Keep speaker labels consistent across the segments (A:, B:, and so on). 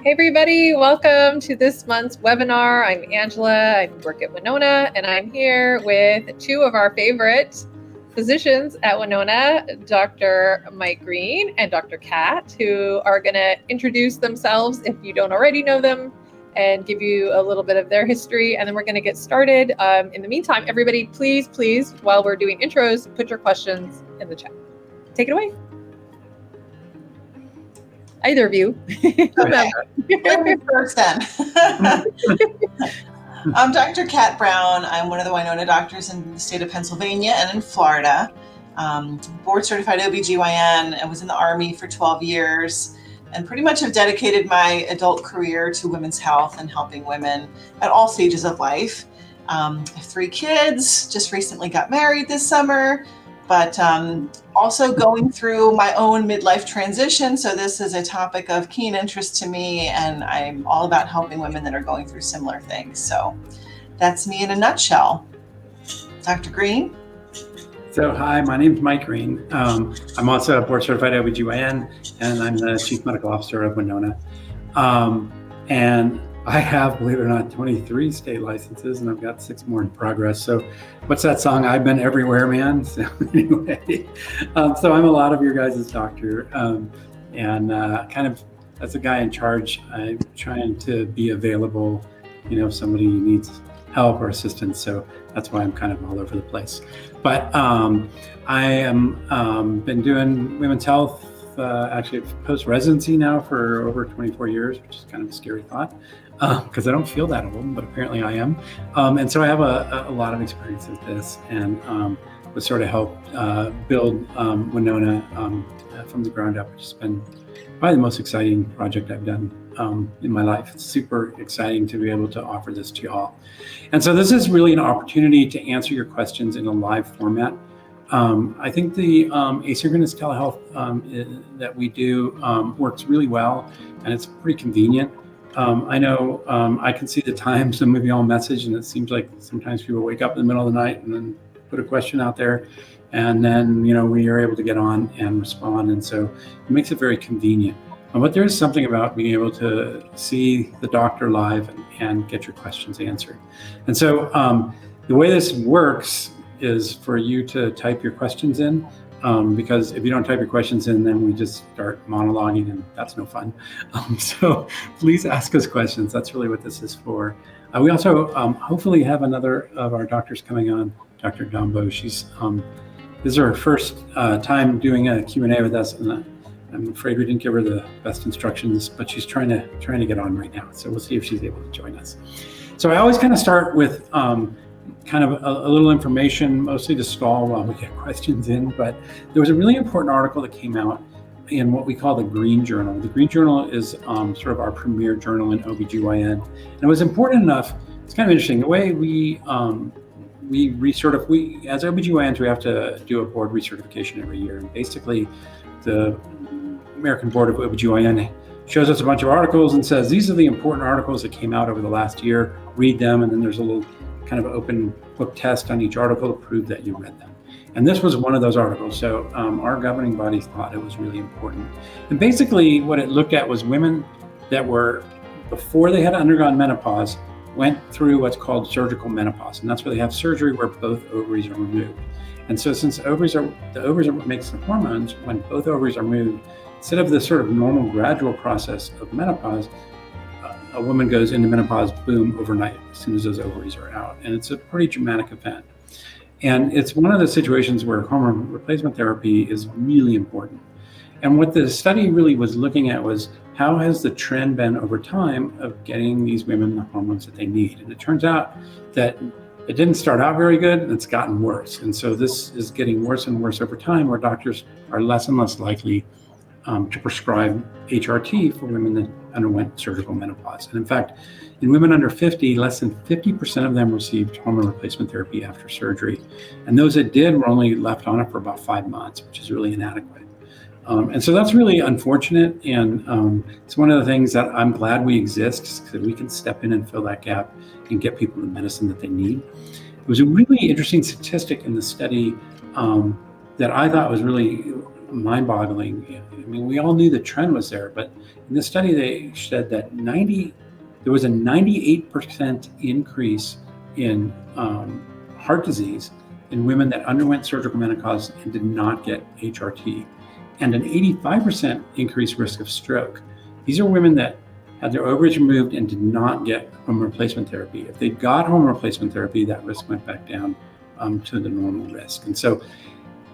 A: Hey everybody, welcome to this month's webinar. I'm Angela, I work at Winona, and I'm here with two of our favorite physicians at Winona, Dr. Mike Green and Dr. Kat, who are going to introduce themselves if you don't already know them and give you a little bit of their history, and then we're going to get started. In the meantime, everybody, please, while we're doing intros, put your questions in the chat. Take it away. Either of you.
B: Okay. Let me first then. I'm Dr. Kat Brown. I'm one of the Winona doctors in the state of Pennsylvania and in Florida. Board certified OBGYN. I was in the Army for 12 years and pretty much have dedicated my adult career to women's health and helping women at all stages of life. I have 3 kids, just recently got married this summer, but also going through my own midlife transition. So this is a topic of keen interest to me, and I'm all about helping women that are going through similar things. So that's me in a nutshell. Dr. Green?
C: So hi, my name's Mike Green. I'm also a board certified OBGYN, and I'm the Chief Medical Officer of Winona. And I have, believe it or not, 23 state licenses, and I've got 6 more in progress. So what's that song? I've been everywhere, man. So anyway, so I'm a lot of your guys' doctor, and kind of as a guy in charge, I'm trying to be available, if somebody needs help or assistance. So that's why I'm kind of all over the place. But I am been doing women's health, actually post-residency now for over 24 years, which is kind of a scary thought. Because I don't feel that old, but apparently I am. And so I have a lot of experience with this, and was sort of helped build Winona from the ground up, which has been probably the most exciting project I've done in my life. It's super exciting to be able to offer this to y'all. And so this is really an opportunity to answer your questions in a live format. I think the asynchronous telehealth that we do works really well, and it's pretty convenient. I know I can see the time some of y'all message, and it seems like sometimes people wake up in the middle of the night and then put a question out there, and then we are able to get on and respond, and so it makes it very convenient. But there is something about being able to see the doctor live and get your questions answered. And so the way this works is for you to type your questions in. Because if you don't type your questions in, then we just start monologuing, and that's no fun. So please ask us questions. That's really what this is for. We also hopefully have another of our doctors coming on, Dr. Dombo. She's this is her first time doing a Q&A with us, and I'm afraid we didn't give her the best instructions, but she's trying to get on right now. So we'll see if she's able to join us. So I always kind of start with kind of a little information, mostly to stall while we get questions in, but there was a really important article that came out in what we call the Green Journal. The Green Journal is sort of our premier journal in OBGYN, and it was important enough. It's kind of interesting, the way we as OBGYNs, we have to do a board recertification every year, and basically the American Board of OBGYN shows us a bunch of articles and says, these are the important articles that came out over the last year, read them, and then there's a little kind of open book test on each article to prove that you read them. And this was one of those articles. So our governing bodies thought it was really important. And basically what it looked at was women that were, before they had undergone menopause, went through what's called surgical menopause. And that's where they have surgery where both ovaries are removed. And so since the ovaries are what makes the hormones, when both ovaries are moved, instead of the sort of normal gradual process of menopause, a woman goes into menopause, boom, overnight, as soon as those ovaries are out. And it's a pretty dramatic event. And it's one of the situations where hormone replacement therapy is really important. And what the study really was looking at was, how has the trend been over time of getting these women the hormones that they need? And it turns out that it didn't start out very good, and it's gotten worse. And so this is getting worse and worse over time, where doctors are less and less likely to prescribe HRT for women that underwent surgical menopause. And in fact, in women under 50, less than 50% of them received hormone replacement therapy after surgery. And those that did were only left on it for about 5 months, which is really inadequate. And so that's really unfortunate. And it's one of the things that I'm glad we exist, so that we can step in and fill that gap and get people the medicine that they need. It was a really interesting statistic in the study that I thought was really mind-boggling. I mean, we all knew the trend was there, but in this study, they said that there was a 98% increase in heart disease in women that underwent surgical menopause and did not get HRT, and an 85% increased risk of stroke. These are women that had their ovaries removed and did not get hormone replacement therapy. If they got hormone replacement therapy, that risk went back down to the normal risk. And so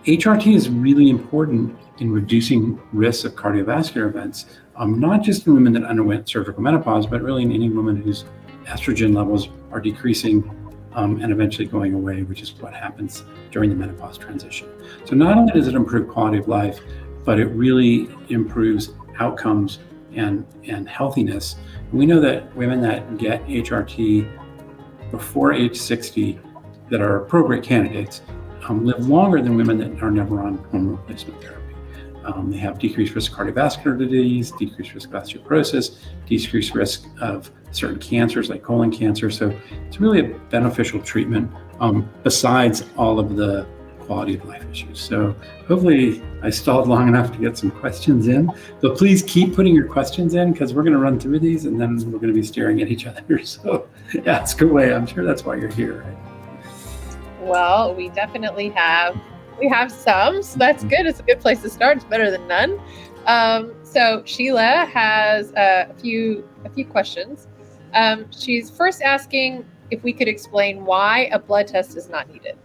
C: HRT is really important in reducing risks of cardiovascular events, not just in women that underwent surgical menopause, but really in any woman whose estrogen levels are decreasing and eventually going away, which is what happens during the menopause transition. So not only does it improve quality of life, but it really improves outcomes and healthiness. And we know that women that get HRT before age 60 that are appropriate candidates live longer than women that are never on hormone replacement therapy. They have decreased risk of cardiovascular disease, decreased risk of osteoporosis, decreased risk of certain cancers like colon cancer. So it's really a beneficial treatment besides all of the quality of life issues. So hopefully I stalled long enough to get some questions in. So please keep putting your questions in, because we're going to run through these and then we're going to be staring at each other. So ask away. I'm sure that's why you're here, right?
A: Well, we definitely have some, so that's good. It's a good place to start. It's better than none. So Sheila has a few questions. She's first asking if we could explain why a blood test is not needed.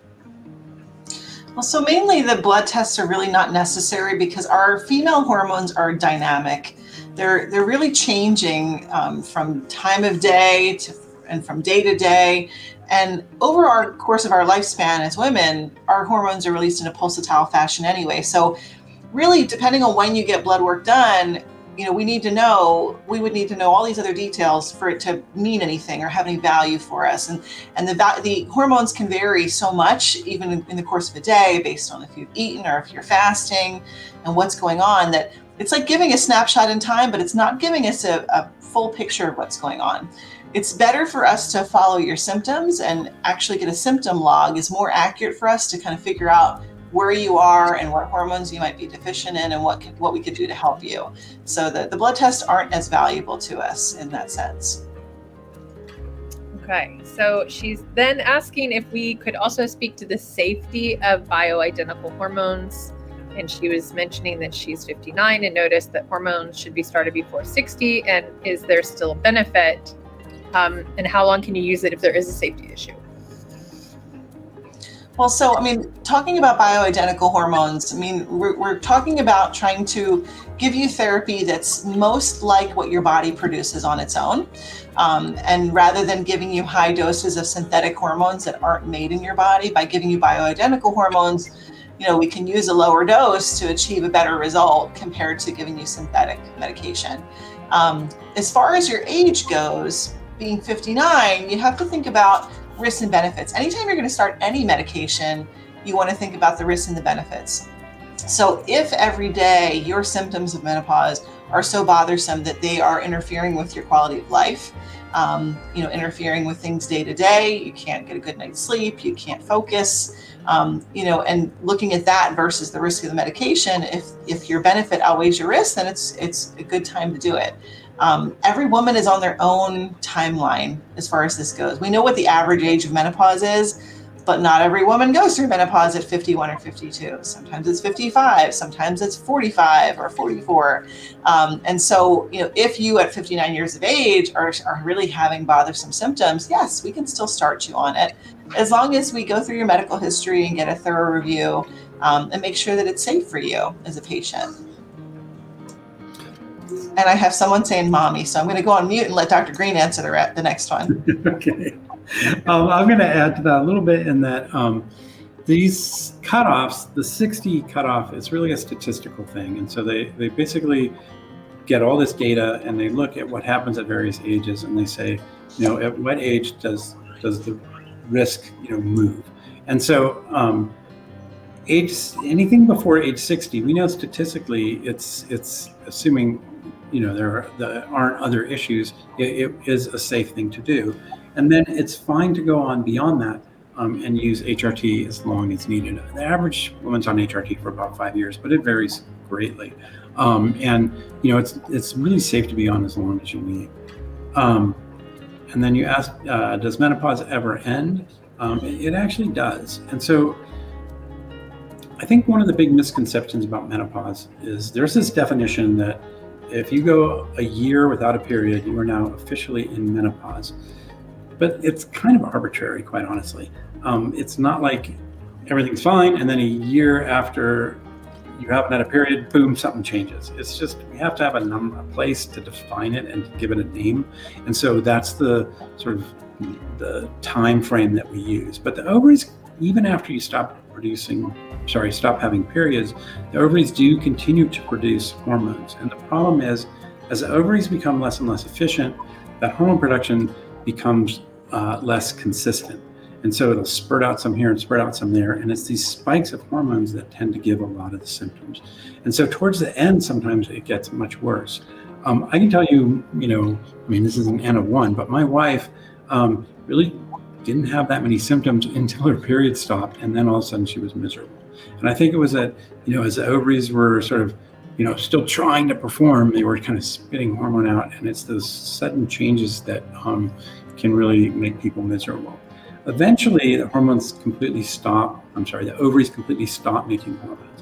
B: Well, so mainly the blood tests are really not necessary because our female hormones are dynamic. They're really changing from time of day and from day to day. And over our course of our lifespan as women, our hormones are released in a pulsatile fashion anyway. So really, depending on when you get blood work done, we would need to know all these other details for it to mean anything or have any value for us. And the hormones can vary so much, even in the course of a day, based on if you've eaten or if you're fasting and what's going on, that it's like giving a snapshot in time, but it's not giving us a full picture of what's going on. It's better for us to follow your symptoms and actually get a symptom log is more accurate for us to kind of figure out where you are and what hormones you might be deficient in and what we could do to help you. So the blood tests aren't as valuable to us in that sense.
A: Okay, so she's then asking if we could also speak to the safety of bioidentical hormones. And she was mentioning that she's 59 and noticed that hormones should be started before 60. And is there still a benefit? And how long can you use it if there is a safety issue?
B: Well, so, talking about bioidentical hormones, we're talking about trying to give you therapy that's most like what your body produces on its own. And rather than giving you high doses of synthetic hormones that aren't made in your body, by giving you bioidentical hormones, we can use a lower dose to achieve a better result compared to giving you synthetic medication. As far as your age goes, being 59, you have to think about risks and benefits. Anytime you're going to start any medication, you want to think about the risks and the benefits. So if every day your symptoms of menopause are so bothersome that they are interfering with your quality of life, interfering with things day to day, you can't get a good night's sleep, you can't focus, and looking at that versus the risk of the medication, if your benefit outweighs your risk, then it's a good time to do it. Every woman is on their own timeline as far as this goes. We know what the average age of menopause is, but not every woman goes through menopause at 51 or 52. Sometimes it's 55, sometimes it's 45 or 44. And so, if you at 59 years of age are really having bothersome symptoms, yes, we can still start you on it, as long as we go through your medical history and get a thorough review and make sure that it's safe for you as a patient. And I have someone saying mommy, so I'm going to go on mute and let Dr. Green answer the next one.
C: Okay. I'm going to add to that a little bit in that these cutoffs, the 60 cutoff is really a statistical thing. And so they basically get all this data and they look at what happens at various ages and they say, at what age does the risk, move? And so anything before age 60, we know statistically it's assuming there aren't other issues, it is a safe thing to do. And then it's fine to go on beyond that and use HRT as long as needed. The average woman's on HRT for about 5 years, but it varies greatly. And it's really safe to be on as long as you need. And then you asked, does menopause ever end? It actually does. And so I think one of the big misconceptions about menopause is there's this definition that if you go a year without a period, you are now officially in menopause. But it's kind of arbitrary, quite honestly. It's not like everything's fine and then a year after you haven't had a period, boom, something changes. It's just, we have to have a place to define it and to give it a name. And so that's the sort of the time frame that we use. But the ovaries, even after you stop having periods, the ovaries do continue to produce hormones. And the problem is, as the ovaries become less and less efficient, that hormone production becomes less consistent. And so it'll spurt out some here and spurt out some there. And it's these spikes of hormones that tend to give a lot of the symptoms. And so towards the end, sometimes it gets much worse. I can tell you, this is an N of 1, but my wife really didn't have that many symptoms until her period stopped. And then all of a sudden she was miserable. And I think it was that, as the ovaries were sort of, still trying to perform, they were kind of spitting hormone out. And it's those sudden changes that can really make people miserable. Eventually, the ovaries completely stop making hormones.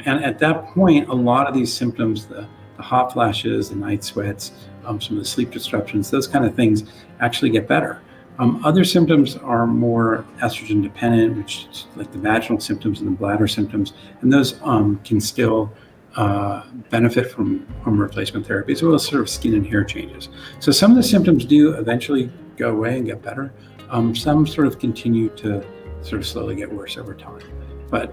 C: And at that point, a lot of these symptoms, the hot flashes, the night sweats, some of the sleep disruptions, those kind of things actually get better. Other symptoms are more estrogen dependent, which is like the vaginal symptoms and the bladder symptoms, and those can still benefit from hormone replacement therapy, as well as sort of skin and hair changes. So some of the symptoms do eventually go away and get better. Some sort of continue to sort of slowly get worse over time. But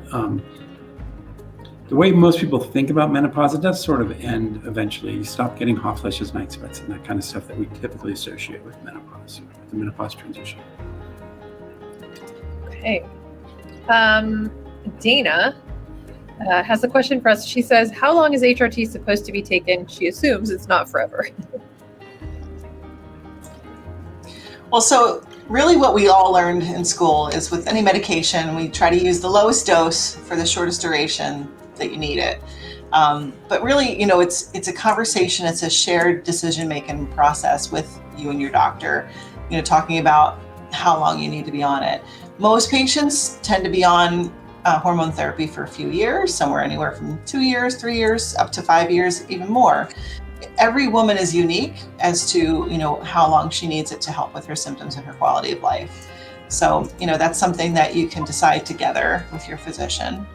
C: the way most people think about menopause, it does sort of end eventually. You stop getting hot flashes, night sweats, and that kind of stuff that we typically associate with menopause, the menopause transition.
A: Okay. Dana has a question for us. She says, how long is HRT supposed to be taken? She assumes it's not forever.
B: Well, so really what we all learned in school is with any medication, we try to use the lowest dose for the shortest duration that you need it. But really, it's a conversation, it's a shared decision-making process with you and your doctor, talking about how long you need to be on it. Most patients tend to be on hormone therapy for a few years, somewhere anywhere from 2 years, 3 years, up to 5 years, even more. Every woman is unique as to, how long she needs it to help with her symptoms and her quality of life. So, that's something that you can decide together with your physician.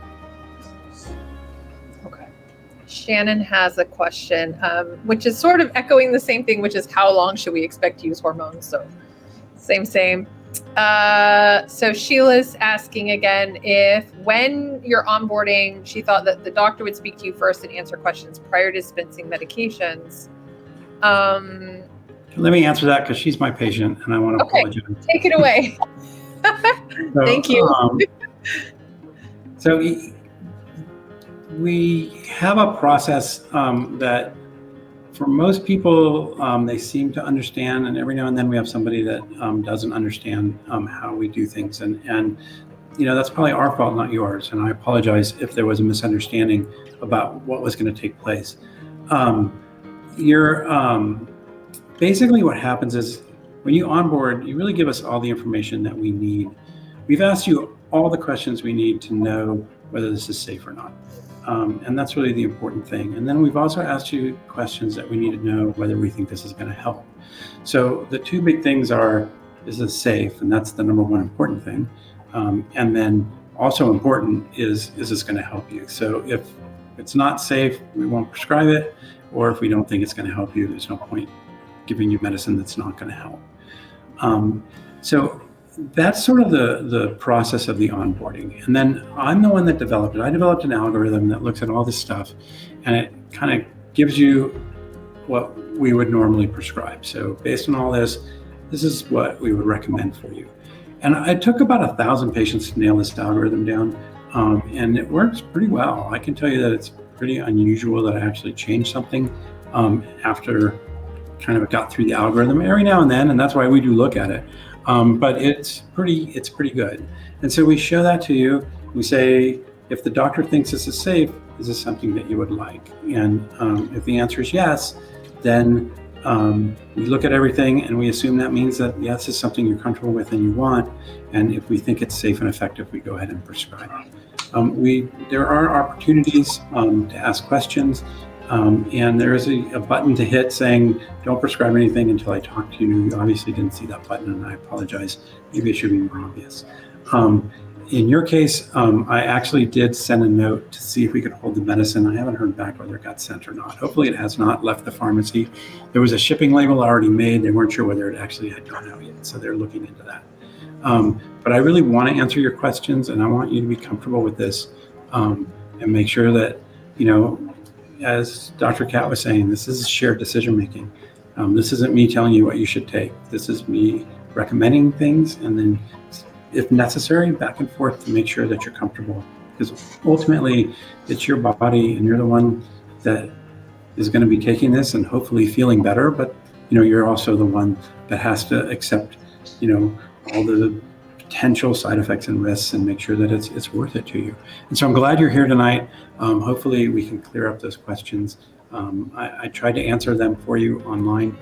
A: Okay. Shannon has a question, which is sort of echoing the same thing, which is how long should we expect to use hormones? So same. So Sheila's asking again if when you're onboarding, she thought that the doctor would speak to you first and answer questions prior to dispensing medications.
C: Let me answer that because she's my patient and I want to apologize.
A: Take it away. Thank you.
C: So we have a process that for most people, they seem to understand, and every now and then we have somebody that doesn't understand how we do things. And that's probably our fault, not yours. And I apologize if there was a misunderstanding about what was going to take place. Basically what happens is when you onboard, you really give us all the information that we need. We've asked you all the questions we need to know whether this is safe or not. And that's really the important thing. And then we've also asked you questions that we need to know whether we think this is going to help. So the two big things are, is this safe? And that's the number one important thing. And then also important is this going to help you? So if it's not safe, we won't prescribe it. Or if we don't think it's going to help you, there's no point giving you medicine that's not going to help. So that's sort of the process of the onboarding. And then I'm the one that developed it. I developed an algorithm that looks at all this stuff and it kind of gives you what we would normally prescribe. So based on all this is what we would recommend for you. And it took about 1,000 patients to nail this algorithm down. And it works pretty well. I can tell you that it's pretty unusual that I actually changed something after kind of got through the algorithm every now and then, and that's why we do look at it. But it's pretty good. And so we show that to you. We say, if the doctor thinks this is safe, is this something that you would like? And if the answer is yes, then we look at everything and we assume that means that yes, it's something you're comfortable with and you want. And if we think it's safe and effective, we go ahead and prescribe it. There are opportunities to ask questions. And there is a button to hit saying, don't prescribe anything until I talk to you. You obviously didn't see that button, and I apologize. Maybe it should be more obvious. In your case, I actually did send a note to see if we could hold the medicine. I haven't heard back whether it got sent or not. Hopefully it has not left the pharmacy. There was a shipping label already made. They weren't sure whether it actually had gone out yet, so they're looking into that. But I really want to answer your questions, and I want you to be comfortable with this and make sure that, as Dr. Kat was saying, this is shared decision making. This isn't me telling you what you should take. This is me recommending things, and then, if necessary, back and forth to make sure that you're comfortable. Because ultimately, it's your body, and you're the one that is going to be taking this and hopefully feeling better. But you're also the one that has to accept, all the potential side effects and risks, and make sure that it's worth it to you. And so I'm glad you're here tonight. Hopefully we can clear up those questions. I tried to answer them for you online,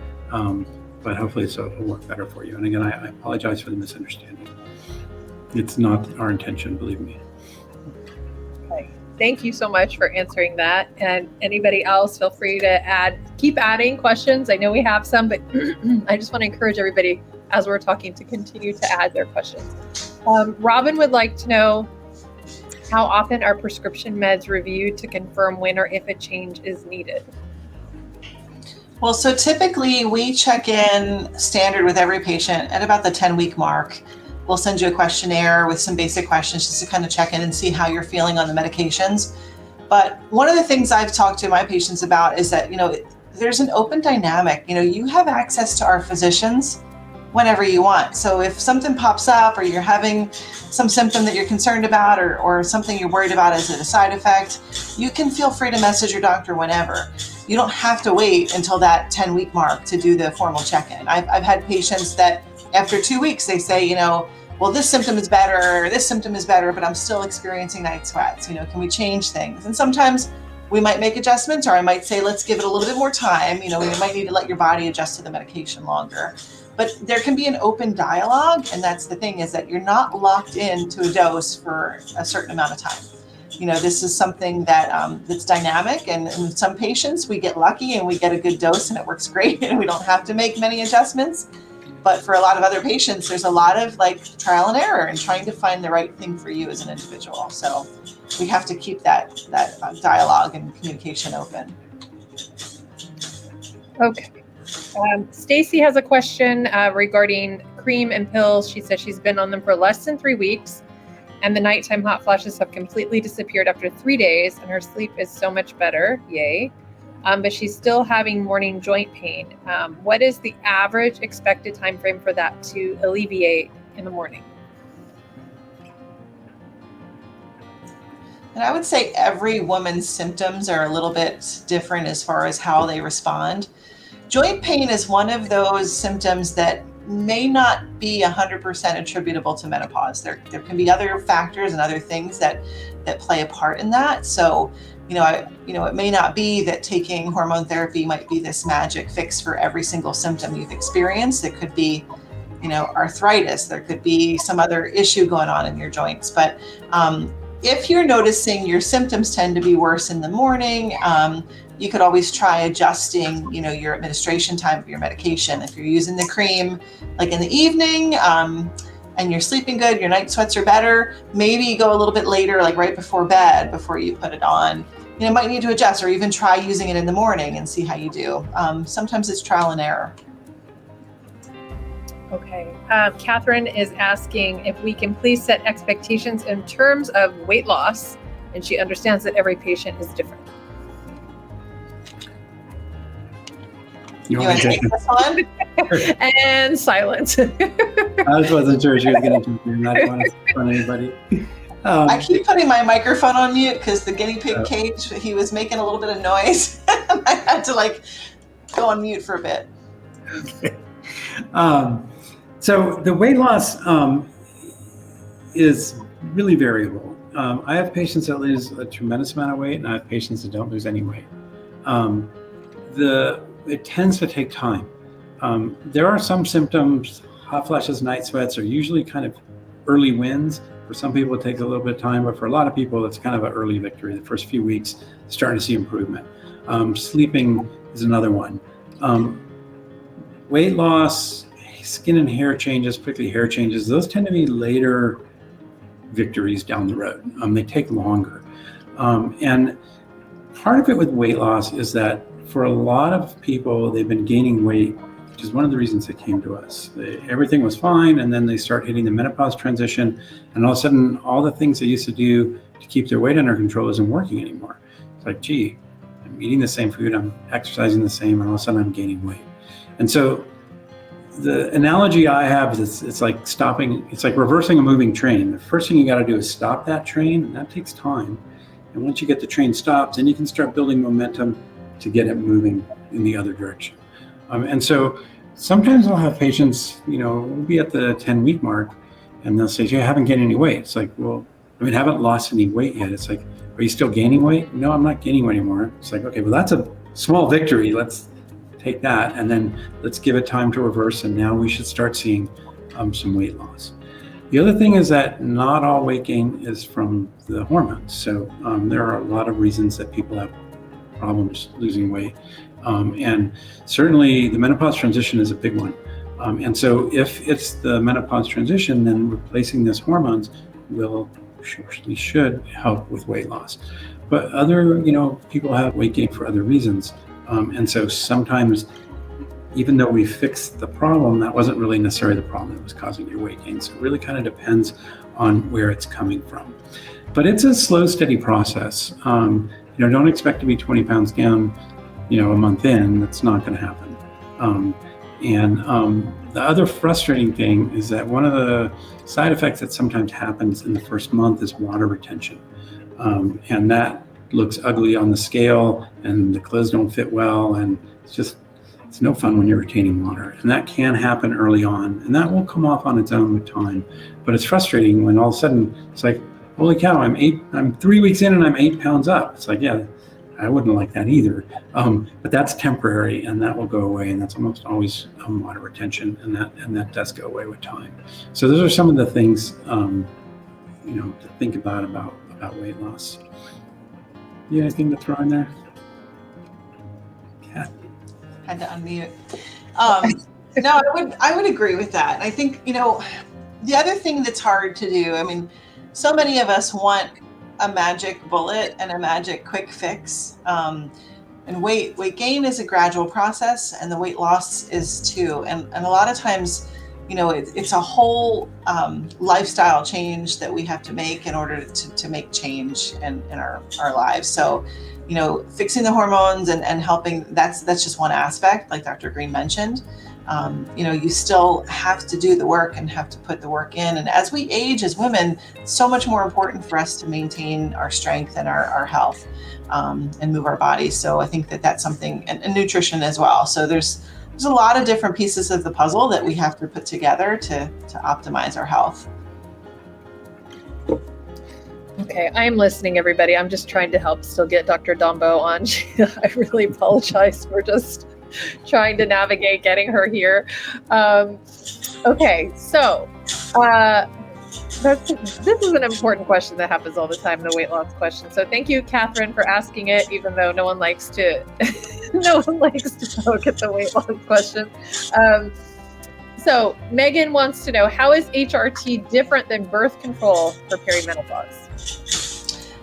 C: but hopefully it'll work better for you. And again, I apologize for the misunderstanding. It's not our intention, believe me.
A: Okay. Thank you so much for answering that. And anybody else, feel free to keep adding questions. I know we have some, but I just want to encourage everybody as we're talking to continue to add their questions. Robin would like to know, how often are prescription meds reviewed to confirm when or if a change is needed?
B: Well, so typically we check in standard with every patient at about the 10-week mark. We'll send you a questionnaire with some basic questions just to kind of check in and see how you're feeling on the medications. But one of the things I've talked to my patients about is that, there's an open dynamic. You have access to our physicians whenever you want. So if something pops up, or you're having some symptom that you're concerned about, or something you're worried about as a side effect, you can feel free to message your doctor whenever. You don't have to wait until that 10-week mark to do the formal check-in. I've had patients that after 2 weeks, they say, well, this symptom is better, or this symptom is better, but I'm still experiencing night sweats. Can we change things? And sometimes we might make adjustments, or I might say, let's give it a little bit more time. We might need to let your body adjust to the medication longer. But there can be an open dialogue, and that's the thing, is that you're not locked into a dose for a certain amount of time. This is something that's dynamic, and in some patients we get lucky and we get a good dose and it works great and we don't have to make many adjustments. But for a lot of other patients, there's a lot of trial and error and trying to find the right thing for you as an individual. So we have to keep that dialogue and communication open.
A: Okay. Stacy has a question regarding cream and pills. She says she's been on them for less than 3 weeks, and the nighttime hot flashes have completely disappeared after 3 days, and her sleep is so much better. Yay. But she's still having morning joint pain. What is the average expected time frame for that to alleviate in the morning?
B: And I would say every woman's symptoms are a little bit different as far as how they respond. Joint pain is one of those symptoms that may not be 100% attributable to menopause. There can be other factors and other things that play a part in that. So, it may not be that taking hormone therapy might be this magic fix for every single symptom you've experienced. It could be, arthritis. There could be some other issue going on in your joints. But if you're noticing your symptoms tend to be worse in the morning, you could always try adjusting, your administration time of your medication. If you're using the cream in the evening, and you're sleeping good, your night sweats are better, maybe go a little bit later, right before bed, before you put it on. Might need to adjust, or even try using it in the morning and see how you do. Sometimes it's trial and error.
A: Okay. Catherine is asking if we can please set expectations in terms of weight loss, and she understands that every patient is different.
B: You want to take this one?
A: And silence.
C: I just wasn't sure she was going to jump in. I don't want to step on anybody.
B: I keep putting my microphone on mute because the guinea pig cage, he was making a little bit of noise. I had to go on mute for a bit.
C: Okay. So the weight loss is really variable. I have patients that lose a tremendous amount of weight, and I have patients that don't lose any weight. It tends to take time. There are some symptoms. Hot flashes, night sweats are usually kind of early wins. For some people, it takes a little bit of time, but for a lot of people, it's kind of an early victory. The first few weeks, starting to see improvement. Sleeping is another one. Weight loss, skin and hair changes, particularly hair changes, those tend to be later victories down the road. They take longer. And part of it with weight loss is that for a lot of people, they've been gaining weight, which is one of the reasons they came to us. Everything was fine, and then they start hitting the menopause transition, and all of a sudden, all the things they used to do to keep their weight under control isn't working anymore. It's like, gee, I'm eating the same food, I'm exercising the same, and all of a sudden I'm gaining weight. And so the analogy I have is it's like reversing a moving train. The first thing you got to do is stop that train, and that takes time. And once you get the train stopped, then you can start building momentum to get it moving in the other direction. And so sometimes I'll have patients, we'll be at the 10-week mark, and they'll say, "Gee, I haven't gained any weight." It's like, well, I haven't lost any weight yet. It's like, are you still gaining weight? No, I'm not gaining weight anymore. It's like, okay, well, that's a small victory. Let's take that, and then let's give it time to reverse, and now we should start seeing some weight loss. The other thing is that not all weight gain is from the hormones. So there are a lot of reasons that people have problems losing weight. And certainly the menopause transition is a big one. And so if it's the menopause transition, then replacing those hormones should help with weight loss. But other, people have weight gain for other reasons. And so sometimes, even though we fixed the problem, that wasn't really necessarily the problem that was causing your weight gain. So it really kind of depends on where it's coming from. But it's a slow, steady process. Don't expect to be 20 pounds down, a month in. That's not going to happen. The other frustrating thing is that one of the side effects that sometimes happens in the first month is water retention. And that looks ugly on the scale, and the clothes don't fit well, and it's no fun when you're retaining water. And that can happen early on, and that will come off on its own with time. But it's frustrating when all of a sudden it's like, holy cow, I'm 3 weeks in and I'm 8 pounds up. It's like, yeah, I wouldn't like that either. But that's temporary, and that will go away, and that's almost always water retention, and that does go away with time. So those are some of the things to think about weight loss. You have anything to throw in there? Kat?
B: Had to unmute. No, I would agree with that. I think, the other thing that's hard to do, so many of us want a magic bullet and a magic quick fix. And weight gain is a gradual process, and the weight loss is too. And a lot of times, it's a whole lifestyle change that we have to make in order to make change in our lives. So, fixing the hormones and helping, that's just one aspect, like Dr. Green mentioned. You still have to do the work and have to put the work in. And as we age as women, it's so much more important for us to maintain our strength and our health and move our bodies. So I think that's something, and nutrition as well. So there's a lot of different pieces of the puzzle that we have to put together to optimize our health.
A: Okay, I am listening, everybody. I'm just trying to help still get Dr. Dombo on. I really apologize for just trying to navigate getting her here. Okay, so this is an important question that happens all the time, the weight loss question. So thank you, Catherine, for asking it, even though no one likes to poke at the weight loss question. So Megan wants to know, how is HRT different than birth control for perimenopause?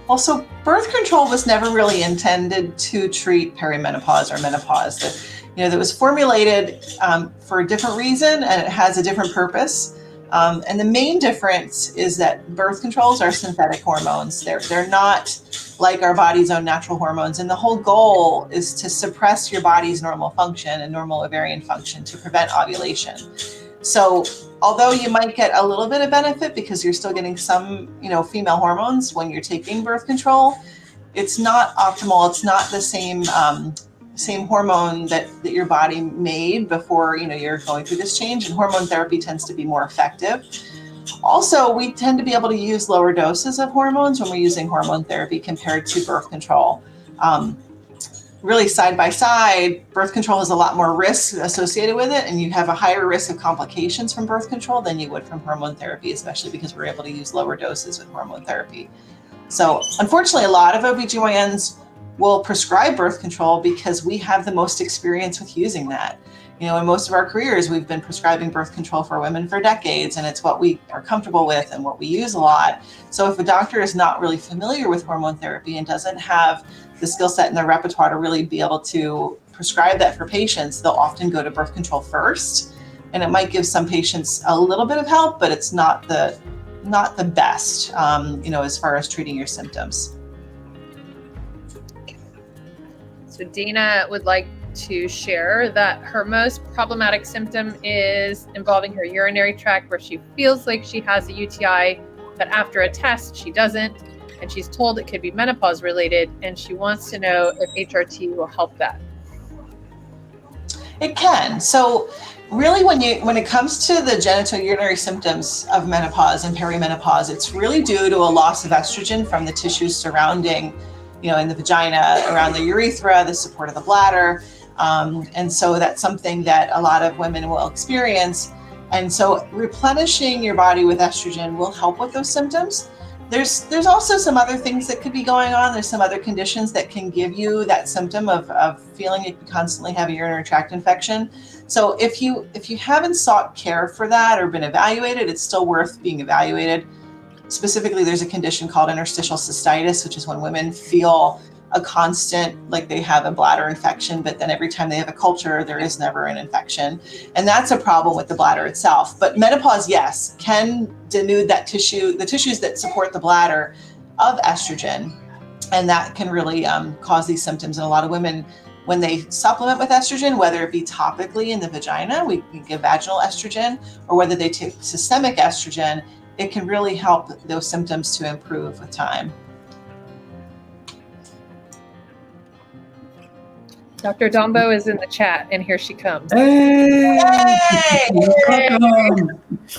B: Well, so birth control was never really intended to treat perimenopause or menopause. That was formulated for a different reason, and it has a different purpose. And the main difference is that birth controls are synthetic hormones. They're not like our body's own natural hormones. And the whole goal is to suppress your body's normal function and normal ovarian function to prevent ovulation. So although you might get a little bit of benefit because you're still getting some, female hormones when you're taking birth control, it's not optimal. It's not the same hormone that your body made before, you're going through this change, and hormone therapy tends to be more effective. Also, we tend to be able to use lower doses of hormones when we're using hormone therapy compared to birth control. Really, side by side, birth control has a lot more risk associated with it, and you have a higher risk of complications from birth control than you would from hormone therapy, especially because we're able to use lower doses with hormone therapy. So unfortunately, a lot of OBGYNs will prescribe birth control because we have the most experience with using that. In most of our careers, we've been prescribing birth control for women for decades, and it's what we are comfortable with and what we use a lot. So if a doctor is not really familiar with hormone therapy and doesn't have the skill set in their repertoire to really be able to prescribe that for patients, they'll often go to birth control first. And it might give some patients a little bit of help, but it's not the best, as far as treating your symptoms.
A: So Dina would like to share that her most problematic symptom is involving her urinary tract, where she feels like she has a UTI, but after a test, she doesn't. And she's told it could be menopause related, and she wants to know if HRT will help that.
B: It can. So really, when it comes to the genitourinary symptoms of menopause and perimenopause, it's really due to a loss of estrogen from the tissues surrounding, in the vagina, around the urethra, the support of the bladder. And so that's something that a lot of women will experience. And so replenishing your body with estrogen will help with those symptoms. There's also some other things that could be going on. There's some other conditions that can give you that symptom of feeling you constantly have a urinary tract infection. So if you haven't sought care for that or been evaluated, it's still worth being evaluated. Specifically, there's a condition called interstitial cystitis, which is when women feel a constant, like they have a bladder infection, but then every time they have a culture, there is never an infection. And that's a problem with the bladder itself. But menopause, yes, can denude that tissue, the tissues that support the bladder, of estrogen. And that can really cause these symptoms. And a lot of women, when they supplement with estrogen, whether it be topically in the vagina, we give vaginal estrogen, or whether they take systemic estrogen, it can really help those symptoms to improve with time.
A: Dr. Dombo is in the chat, and here she comes.
C: Hey!
A: Yay!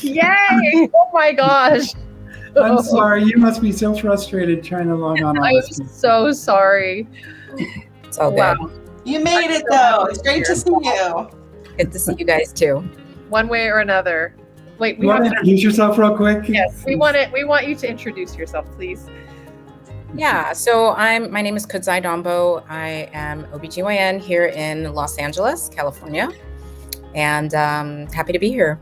A: Yay! Oh my gosh.
C: I'm sorry. You must be so frustrated trying to log on all
A: I'm
C: this.
A: so sorry.
D: It's all good.
A: Wow.
B: You made it though. It's great to see you.
D: Good to see you guys too.
A: One way or another. Wait,
C: You want to introduce yourself real quick?
A: Yes, we want you to introduce yourself, please.
D: Yeah, so my name is Kudzai Dombo. I am OBGYN here in Los Angeles, California, and happy to be here.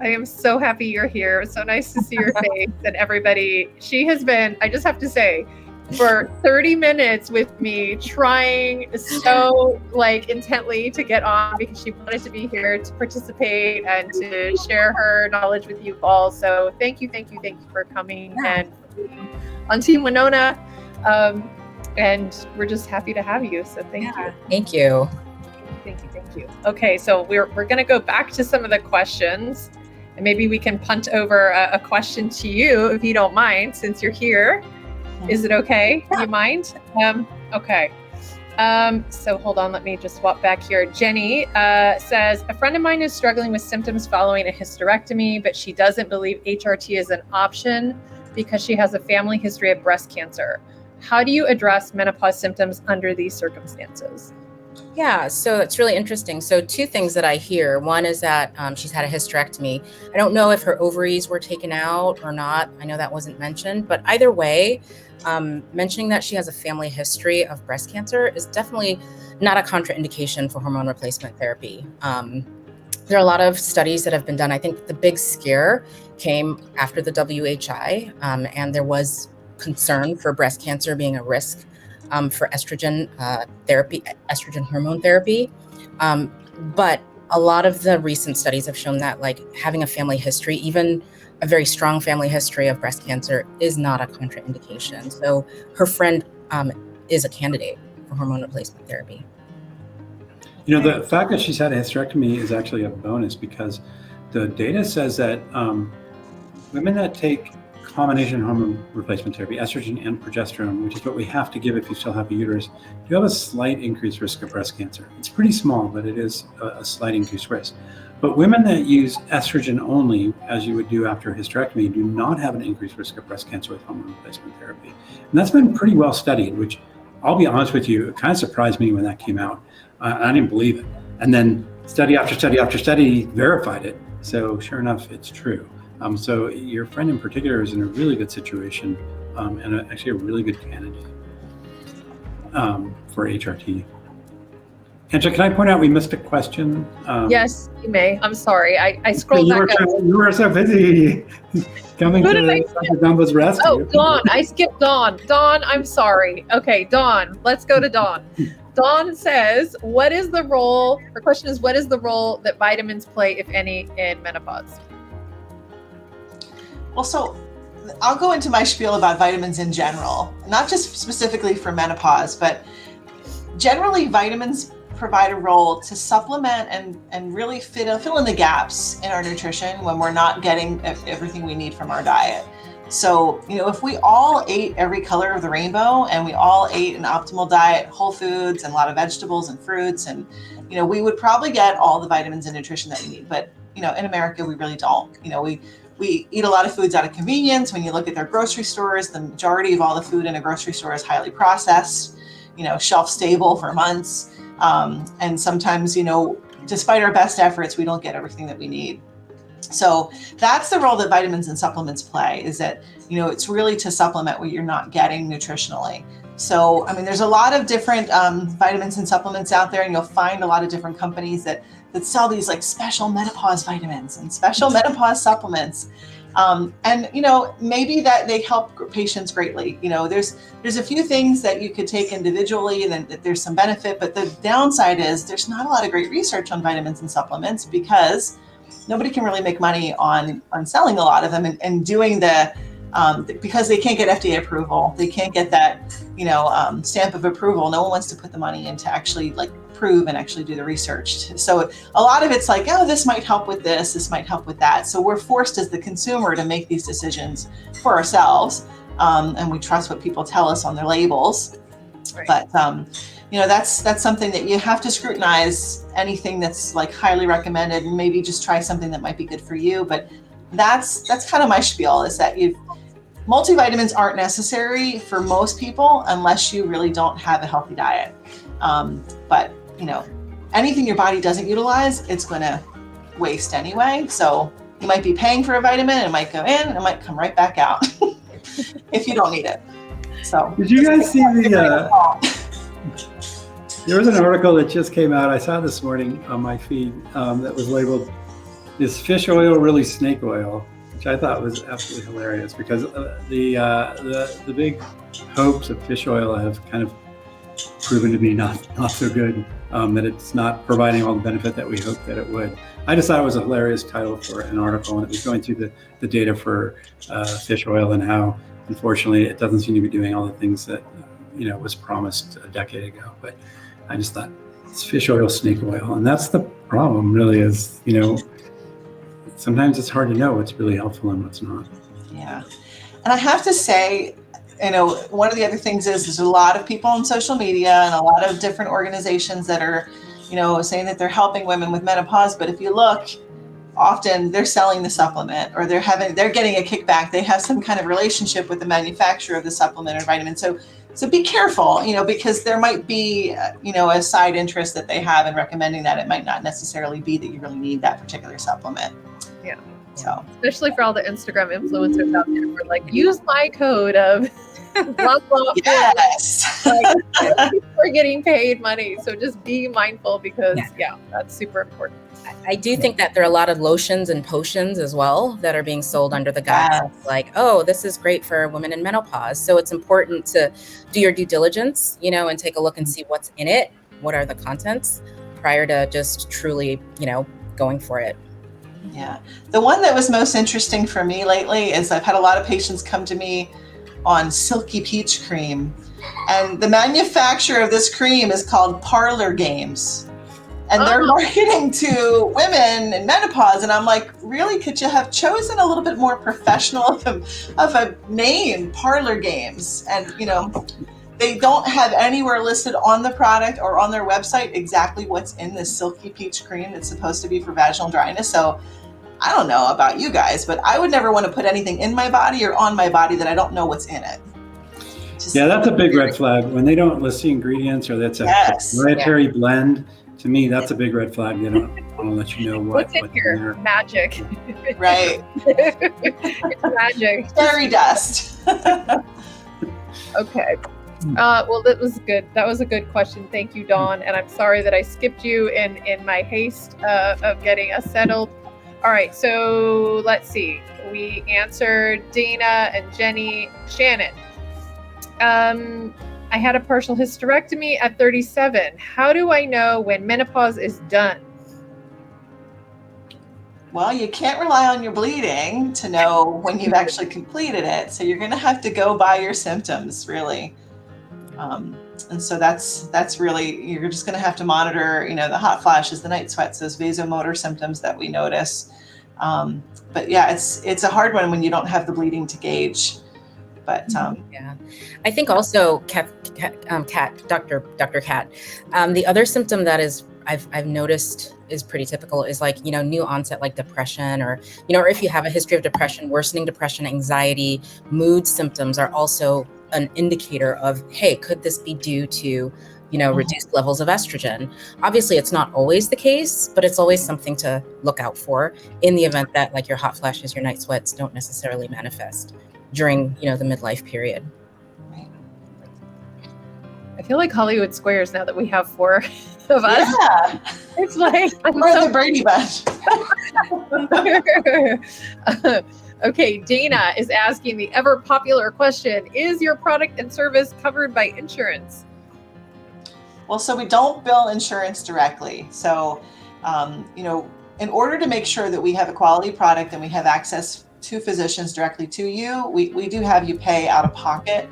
A: I am so happy you're here. It's so nice to see your face and everybody. She has been, I just have to say, for 30 minutes with me trying so intently to get on because she wanted to be here to participate and to share her knowledge with you all. So thank you for coming and on Team Winona. And we're just happy to have you. So thank you.
D: Thank you.
A: Thank you. Okay, so we're going to go back to some of the questions, and maybe we can punt over a question to you if you don't mind, since you're here. Is it okay? Do you mind? Okay. So hold on, let me just swap back here. Jenny says, a friend of mine is struggling with symptoms following a hysterectomy, but she doesn't believe HRT is an option because she has a family history of breast cancer. How do you address menopause symptoms under these circumstances?
D: Yeah, so it's really interesting. So two things that I hear. One is that she's had a hysterectomy. I don't know if her ovaries were taken out or not. I know that wasn't mentioned, but either way, mentioning that she has a family history of breast cancer is definitely not a contraindication for hormone replacement therapy. There are a lot of studies that have been done. I think the big scare came after the WHI, and there was concern for breast cancer being a risk for estrogen therapy, estrogen hormone therapy. But a lot of the recent studies have shown that having a family history, even a very strong family history of breast cancer, is not a contraindication. So her friend is a candidate for hormone replacement therapy.
C: The fact that she's had a hysterectomy is actually a bonus because the data says that women that take combination hormone replacement therapy, estrogen and progesterone, which is what we have to give if you still have a uterus, you have a slight increased risk of breast cancer. It's pretty small, but it is a slight increased risk. But women that use estrogen only, as you would do after a hysterectomy, do not have an increased risk of breast cancer with hormone replacement therapy. And that's been pretty well studied, which I'll be honest with you, it kind of surprised me when that came out. I didn't believe it. And then study after study after study verified it. So sure enough, it's true. So your friend in particular is in a really good situation and actually a really good candidate for HRT. Angela, can I point out we missed a question?
A: Yes, you may. I'm sorry. I scrolled back up.
C: You were so busy coming to Dr. Dumbo's rescue.
A: Oh, Dawn. I skipped Dawn. Dawn, I'm sorry. Okay, Dawn. Let's go to Dawn. Dawn says, her question is, what is the role that vitamins play, if any, in menopause?
B: Well, so I'll go into my spiel about vitamins in general, not just specifically for menopause, but generally vitamins provide a role to supplement and really fill in the gaps in our nutrition when we're not getting everything we need from our diet. So, if we all ate every color of the rainbow and we all ate an optimal diet, whole foods and a lot of vegetables and fruits, and, we would probably get all the vitamins and nutrition that we need. But, in America, we really don't. We eat a lot of foods out of convenience. When you look at their grocery stores, the majority of all the food in a grocery store is highly processed, shelf stable for months. And sometimes, despite our best efforts, we don't get everything that we need. So that's the role that vitamins and supplements play, is that, it's really to supplement what you're not getting nutritionally. So, there's a lot of different vitamins and supplements out there, and you'll find a lot of different companies that sell these like special menopause vitamins and special menopause supplements. And, maybe that they help patients greatly. There's a few things that you could take individually and then there's some benefit, but the downside is there's not a lot of great research on vitamins and supplements because nobody can really make money on selling a lot of them and doing because they can't get FDA approval. They can't get that, stamp of approval. No one wants to put the money in to actually prove and actually do the research. So a lot of it's like, oh, this might help with this might help with that. So we're forced as the consumer to make these decisions for ourselves. And we trust what people tell us on their labels. Right. But, that's something that you have to scrutinize. Anything that's like highly recommended, and maybe just try something that might be good for you. But that's kind of my spiel, is that multivitamins aren't necessary for most people unless you really don't have a healthy diet. But anything your body doesn't utilize, it's going to waste anyway. So you might be paying for a vitamin, it might go in, and it might come right back out if you don't need it. So
C: did you guys see there was an article that just came out, I saw this morning on my feed, that was labeled, "Is fish oil really snake oil?" Which I thought was absolutely hilarious, because the big hopes of fish oil have kind of proven to be not so good, that it's not providing all the benefit that we hoped that it would. I just thought it was a hilarious title for an article, and it was going through the data for fish oil and how, unfortunately, it doesn't seem to be doing all the things that was promised a decade ago. But I just thought, it's fish oil, snake oil, and that's the problem, really, is sometimes it's hard to know what's really helpful and what's not.
B: Yeah, and I have to say, one of the other things is there's a lot of people on social media and a lot of different organizations that are, saying that they're helping women with menopause. But if you look, often they're selling the supplement, or they're getting a kickback. They have some kind of relationship with the manufacturer of the supplement or vitamin. So be careful, because there might be, a side interest that they have in recommending that. It might not necessarily be that you really need that particular supplement.
A: Yeah.
B: So
A: especially for all the Instagram influencers out there, we're like, use my code of blah, blah,
B: yes.
A: we're getting paid money. So just be mindful, because that's super important.
D: I do think that there are a lot of lotions and potions as well that are being sold under the guise like, oh, this is great for women in menopause. So it's important to do your due diligence, and take a look and see what's in it. What are the contents prior to just truly, going for it.
B: Yeah. The one that was most interesting for me lately is I've had a lot of patients come to me on Silky Peach Cream. And the manufacturer of this cream is called Parlor Games. And they're marketing to women in menopause. And I'm like, really? Could you have chosen a little bit more professional of a name, Parlor Games? And, they don't have anywhere listed on the product or on their website exactly what's in this silky peach cream that's supposed to be for vaginal dryness. So I don't know about you guys, but I would never want to put anything in my body or on my body that I don't know what's in it.
C: Yeah, that's a big red flag. When they don't list the ingredients or that's a proprietary blend, to me, that's a big red flag. They don't want to let you know what's
A: in here. Magic.
B: Right.
A: It's magic.
B: Fairy dust.
A: Okay. Well, that was good. That was a good question. Thank you, Dawn. And I'm sorry that I skipped you in my haste of getting us settled. All right. So let's see. We answered Dana and Jenny. Shannon. I had a partial hysterectomy at 37. How do I know when menopause is done?
B: Well, you can't rely on your bleeding to know when you've actually completed it. So you're going to have to go by your symptoms, really. And so that's really, you're just going to have to monitor, the hot flashes, the night sweats, those vasomotor symptoms that we notice. But yeah, it's a hard one when you don't have the bleeding to gauge. But
D: yeah, I think also Dr. Kat, the other symptom that is I've noticed is pretty typical is like, new onset, like depression or if you have a history of depression, worsening depression, anxiety, mood symptoms are also an indicator of, hey, could this be due to, reduced levels of estrogen? Obviously, it's not always the case, but it's always something to look out for in the event that like your hot flashes, your night sweats don't necessarily manifest during, the midlife period.
A: I feel like Hollywood Squares now that we have 4 of us.
B: Yeah.
A: It's like
B: we're the Brady Bunch.
A: Okay, Dana is asking the ever popular question: is your product and service covered by insurance?
B: Well, so we don't bill insurance directly. So, in order to make sure that we have a quality product and we have access to physicians directly to you, we do have you pay out of pocket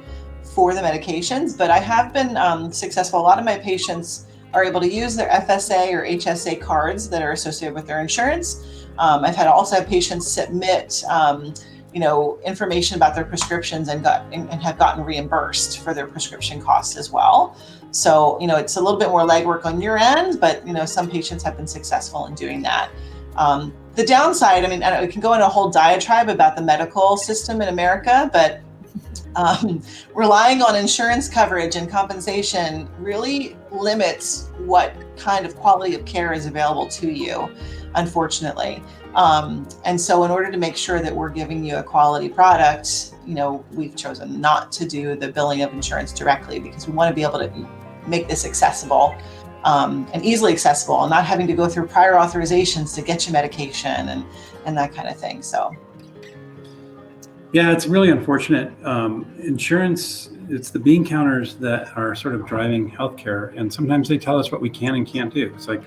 B: for the medications, but I have been successful. A lot of my patients are able to use their FSA or HSA cards that are associated with their insurance. I've also had patients submit, information about their prescriptions and have gotten reimbursed for their prescription costs as well. So, it's a little bit more legwork on your end, but, some patients have been successful in doing that. The downside, we can go into a whole diatribe about the medical system in America, but relying on insurance coverage and compensation really limits what kind of quality of care is available to you, unfortunately. And so in order to make sure that we're giving you a quality product, we've chosen not to do the billing of insurance directly because we want to be able to make this accessible and easily accessible and not having to go through prior authorizations to get you medication and that kind of thing. So.
C: Yeah, it's really unfortunate. Insurance, it's the bean counters that are sort of driving healthcare, and sometimes they tell us what we can and can't do. It's like,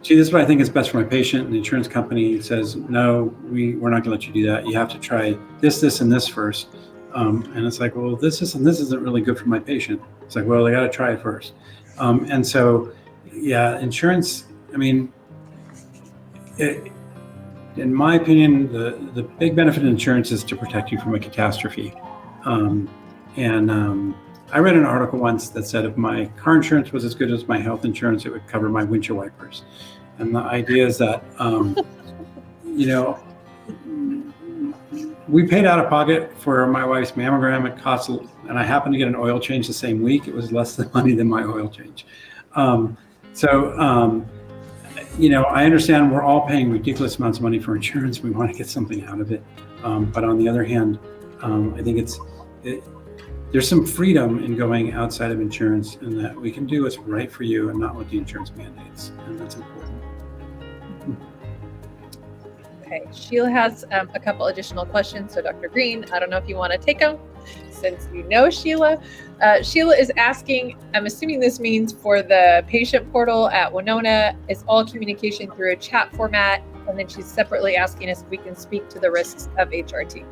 C: gee, this is what I think is best for my patient, and the insurance company says, no, we're not going to let you do that. You have to try this, and this first. And it's like, well, this isn't really good for my patient. It's like, well, they got to try it first. And so, yeah, insurance, in my opinion, the big benefit of insurance is to protect you from a catastrophe. I read an article once that said if my car insurance was as good as my health insurance, it would cover my windshield wipers. And the idea is that, we paid out of pocket for my wife's mammogram. It cost, and I happened to get an oil change the same week. It was less money than my oil change. I understand we're all paying ridiculous amounts of money for insurance. We want to get something out of it. But on the other hand, I think there's some freedom in going outside of insurance, and that we can do what's right for you and not what the insurance mandates. And that's important.
A: Okay, Sheila has a couple additional questions. So Dr. Green, I don't know if you want to take them since you know Sheila. Sheila is asking, I'm assuming this means for the patient portal at Winona, is all communication through a chat format? And then she's separately asking us if we can speak to the risks of HRT.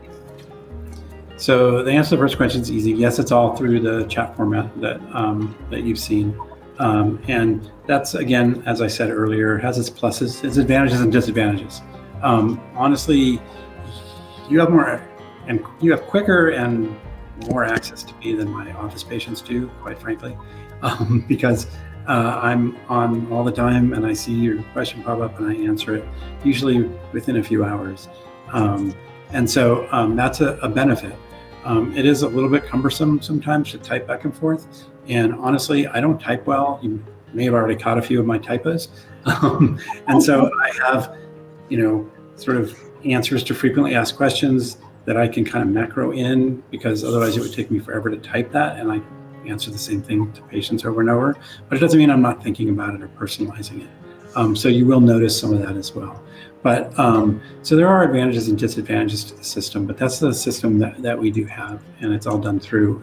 C: So the answer to the first question is easy. Yes, it's all through the chat format that you've seen. And that's, again, as I said earlier, has its pluses, its advantages and disadvantages. Honestly, you have quicker and more access to me than my office patients do, quite frankly, because I'm on all the time and I see your question pop up and I answer it usually within a few hours. And so that's a benefit. It is a little bit cumbersome sometimes to type back and forth. And honestly, I don't type well. You may have already caught a few of my typos. And so I have, sort of answers to frequently asked questions that I can kind of macro in, because otherwise it would take me forever to type that. And I answer the same thing to patients over and over, but it doesn't mean I'm not thinking about it or personalizing it. So you will notice some of that as well. But so there are advantages and disadvantages to the system, but that's the system that we do have, and it's all done through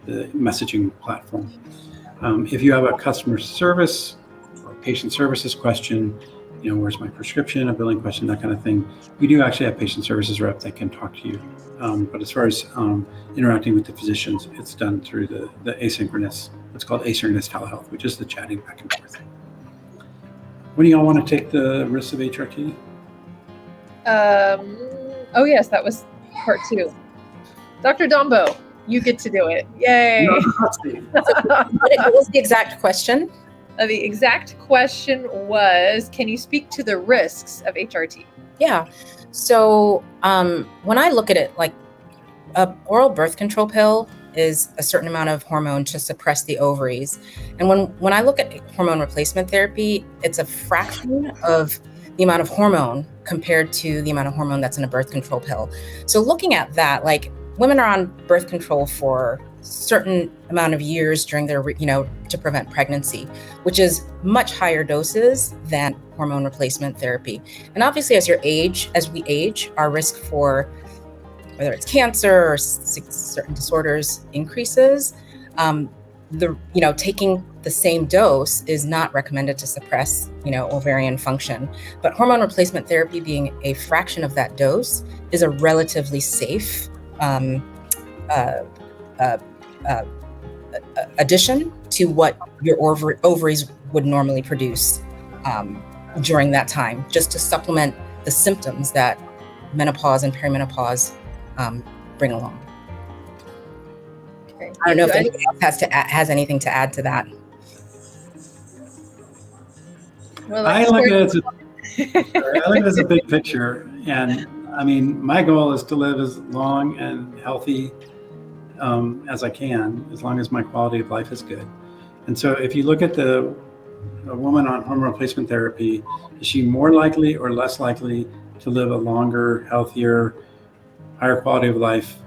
C: the messaging platform. If you have a customer service or patient services question, where's my prescription, a billing question, that kind of thing, we do actually have patient services rep that can talk to you. But as far as interacting with the physicians, it's done through the asynchronous, what's called asynchronous telehealth, which is the chatting back and forth. When do y'all want to take the risks of HRT?
A: Oh yes, that was part 2. Dr. Dombo, you get to do it. Yay.
D: What was the exact question?
A: The exact question was, can you speak to the risks of HRT?
D: Yeah. So when I look at it, like a oral birth control pill is a certain amount of hormone to suppress the ovaries. And when I look at hormone replacement therapy, it's a fraction of the amount of hormone compared to the amount of hormone that's in a birth control pill. So looking at that, like women are on birth control for a certain amount of years during their, to prevent pregnancy, which is much higher doses than hormone replacement therapy. And obviously as we age, our risk for whether it's cancer or certain disorders increases. Taking the same dose is not recommended to suppress, ovarian function. But hormone replacement therapy, being a fraction of that dose, is a relatively safe addition to what your ovaries would normally produce during that time, just to supplement the symptoms that menopause and perimenopause bring along.
A: Okay.
D: I don't know if anybody else has anything to add to that.
A: Well,
C: I look at it as a big picture, and I mean, my goal is to live as long and healthy as I can, as long as my quality of life is good. And so if you look at a woman on hormone replacement therapy, is she more likely or less likely to live a longer, healthier, higher quality of life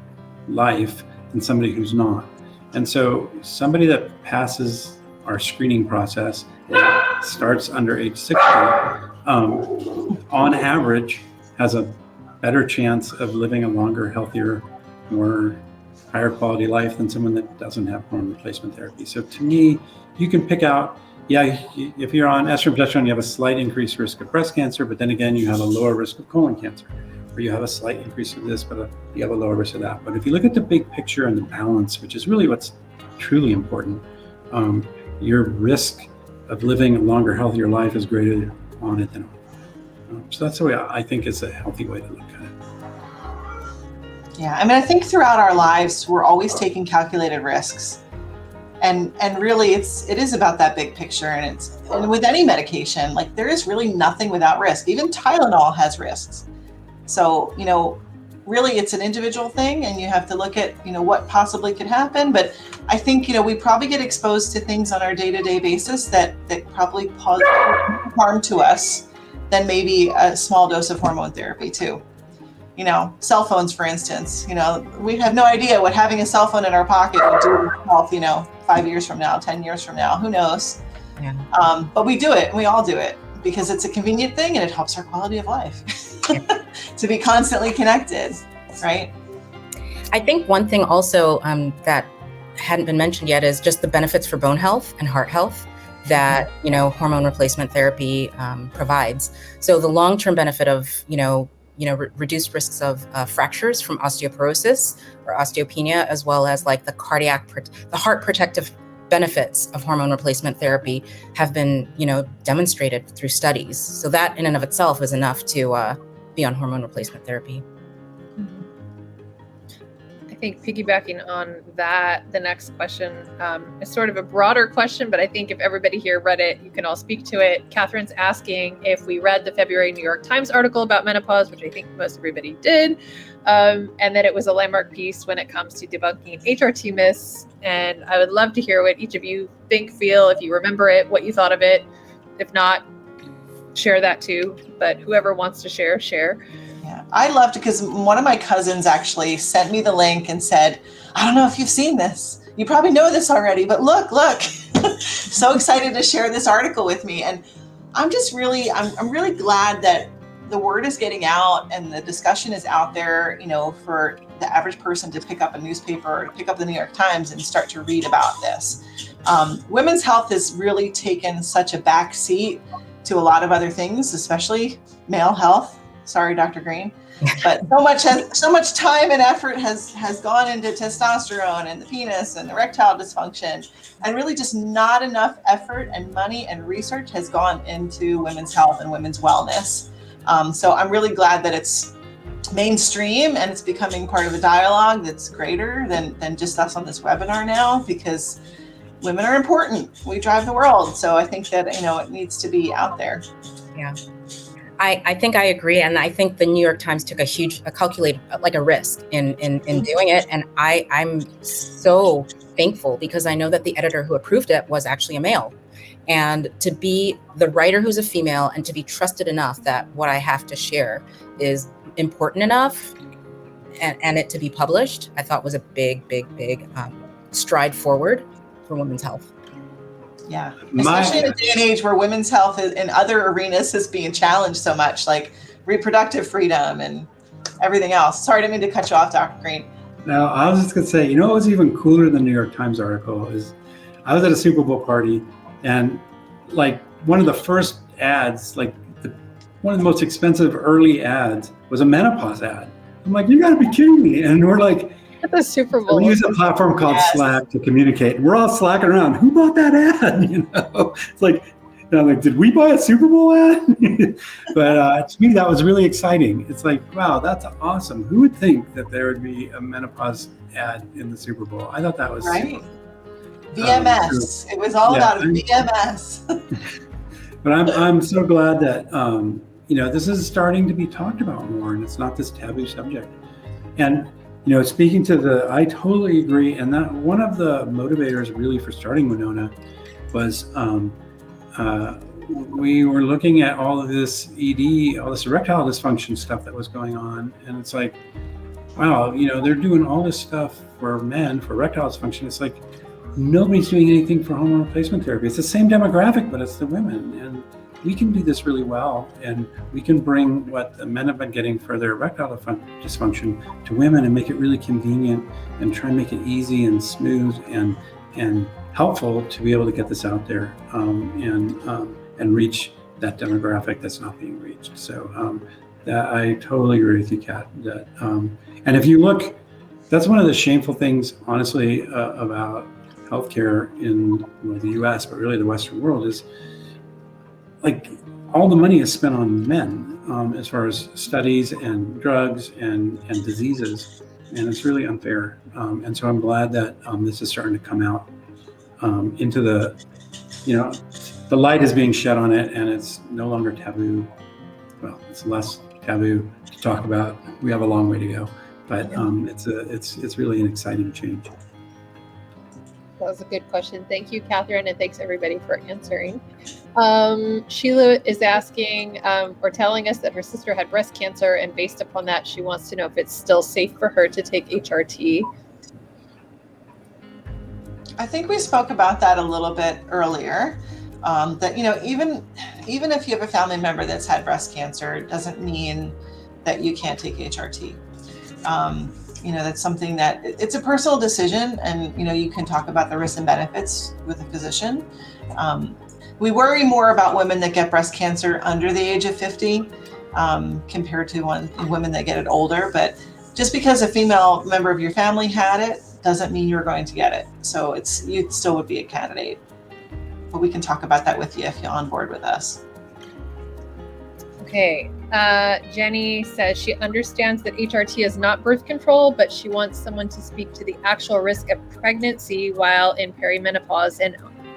C: than somebody who's not? And so somebody that passes our screening process, that starts under age 60, on average has a better chance of living a longer, healthier, more higher quality life than someone that doesn't have hormone replacement therapy. So to me, you can pick out, if you're on estrogen progesterone, you have a slight increased risk of breast cancer, but then again, you have a lower risk of colon cancer, or you have a slight increase of this, but you have a lower risk of that. But if you look at the big picture and the balance, which is really what's truly important, your risk of living a longer, healthier life is greater on it than off. So that's the way I think is a healthy way to look at it.
B: Yeah, I mean, I think throughout our lives, we're always taking calculated risks. And really, it is about that big picture. And with any medication, like there is really nothing without risk. Even Tylenol has risks. So, really it's an individual thing, and you have to look at, what possibly could happen. But I think, we probably get exposed to things on our day-to-day basis that probably cause more harm to us than maybe a small dose of hormone therapy too. Cell phones, for instance, we have no idea what having a cell phone in our pocket would do to health, 5 years from now, 10 years from now, who knows? Yeah. But we do it, and we all do it because it's a convenient thing and it helps our quality of life to be constantly connected, right?
D: I think one thing also that hadn't been mentioned yet is just the benefits for bone health and heart health that, hormone replacement therapy provides. So the long-term benefit of, reduced risks of fractures from osteoporosis or osteopenia, as well as like the heart protective benefits of hormone replacement therapy have been, demonstrated through studies. So that in and of itself is enough to be on hormone replacement therapy.
A: I think piggybacking on that, the next question is sort of a broader question, but I think if everybody here read it, you can all speak to it. Catherine's asking if we read the February New York Times article about menopause, which I think most everybody did, and that it was a landmark piece when it comes to debunking HRT myths. And I would love to hear what each of you think, feel, if you remember it, what you thought of it. If not, share that too. But whoever wants to share.
B: Yeah, I loved it because one of my cousins actually sent me the link and said, I don't know if you've seen this. You probably know this already, but look. So excited to share this article with me. And I'm really glad that the word is getting out and the discussion is out there, for the average person to pick up a newspaper or to pick up the New York Times and start to read about this. Women's health has really taken such a back seat to a lot of other things, especially male health. Sorry, Dr. Green, but so much time and effort has gone into testosterone and the penis and erectile dysfunction, and really just not enough effort and money and research has gone into women's health and women's wellness. So I'm really glad that it's mainstream and it's becoming part of a dialogue that's greater than just us on this webinar now, because women are important. We drive the world. So I think that, it needs to be out there.
D: Yeah. I think I agree. And I think the New York Times took a calculated, like a risk in doing it. And I'm so thankful because I know that the editor who approved it was actually a male. And to be the writer who's a female and to be trusted enough that what I have to share is important enough and it to be published, I thought was a big stride forward for women's health.
B: Yeah, especially in a day and age where women's health in other arenas is being challenged so much, like reproductive freedom and everything else. Sorry, I didn't mean to cut you off, Dr. Green.
C: No, I was just going to say, what was even cooler than the New York Times article is I was at a Super Bowl party and like one of the first ads, one of the most expensive early ads was a menopause ad. I'm like, you got to be kidding me. And we're like,
A: at the Super Bowl.
C: We use a platform called Slack to communicate. We're all slacking around. Who bought that ad? It's like, did we buy a Super Bowl ad? But to me, that was really exciting. It's like, wow, that's awesome. Who would think that there would be a menopause ad in the Super Bowl? I thought that was
B: right. VMS. It was all about VMS.
C: But I'm so glad that this is starting to be talked about more, and it's not this taboo subject. And speaking to I totally agree. And that one of the motivators really for starting Winona was we were looking at all of this ED, all this erectile dysfunction stuff that was going on. And it's like, wow, they're doing all this stuff for men for erectile dysfunction. It's like, nobody's doing anything for hormone replacement therapy. It's the same demographic, but it's the women. And we can do this really well, and we can bring what the men have been getting for their erectile dysfunction to women and make it really convenient and try and make it easy and smooth and helpful to be able to get this out there and reach that demographic that's not being reached. So that I totally agree with you, Kat. That and if you look, that's one of the shameful things, honestly, about healthcare in the U.S., but really the Western world is, like, all the money is spent on men as far as studies and drugs and diseases, and it's really unfair. And so I'm glad that this is starting to come out into the light is being shed on it, and it's no longer taboo. Well, it's less taboo to talk about. We have a long way to go, but it's really an exciting change.
A: That was a good question. Thank you, Catherine, and thanks everybody for answering. Sheila is asking or telling us that her sister had breast cancer, and based upon that, she wants to know if it's still safe for her to take HRT.
B: I think we spoke about that a little bit earlier. That even if you have a family member that's had breast cancer, it doesn't mean that you can't take HRT. That's something that it's a personal decision, and you can talk about the risks and benefits with a physician. We worry more about women that get breast cancer under the age of 50 compared to women that get it older. But just because a female member of your family had it doesn't mean you're going to get it. So you still would be a candidate. But we can talk about that with you if you're on board with us.
A: Okay. Jenny says she understands that HRT is not birth control, but she wants someone to speak to the actual risk of pregnancy while in perimenopause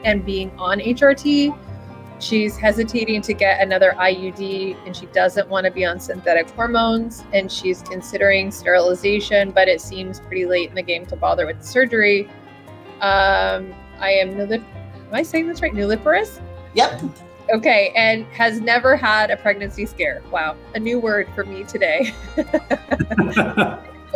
A: and being on HRT. She's hesitating to get another IUD, and she doesn't want to be on synthetic hormones, and she's considering sterilization, but it seems pretty late in the game to bother with the surgery. Am I saying this right? Nulliparous?
B: Yep.
A: Okay, and has never had a pregnancy scare. Wow, a new word for me today.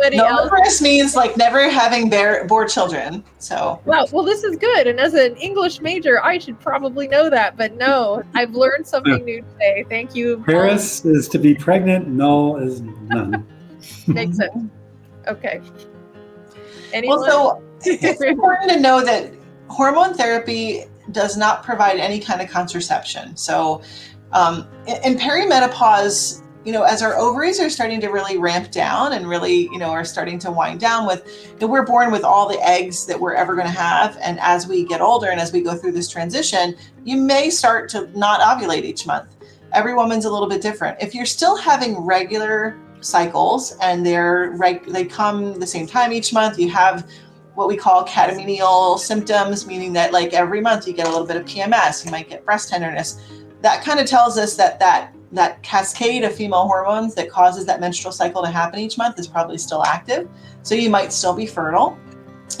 B: Nulliparous means like never having bore children. So
A: well, this is good. And as an English major, I should probably know that. But no, I've learned something new today. Thank you.
C: Paris is to be pregnant. Null is none.
A: Makes sense. Okay. Anyone?
B: Well, so it's important to know that hormone therapy does not provide any kind of contraception. So in perimenopause, as our ovaries are starting to really ramp down and really, are starting to wind down we're born with all the eggs that we're ever going to have. And as we get older and as we go through this transition, you may start to not ovulate each month. Every woman's a little bit different. If you're still having regular cycles and they come the same time each month, you have what we call catamenial symptoms, meaning that like every month you get a little bit of PMS, you might get breast tenderness. That kind of tells us that cascade of female hormones that causes that menstrual cycle to happen each month is probably still active. So you might still be fertile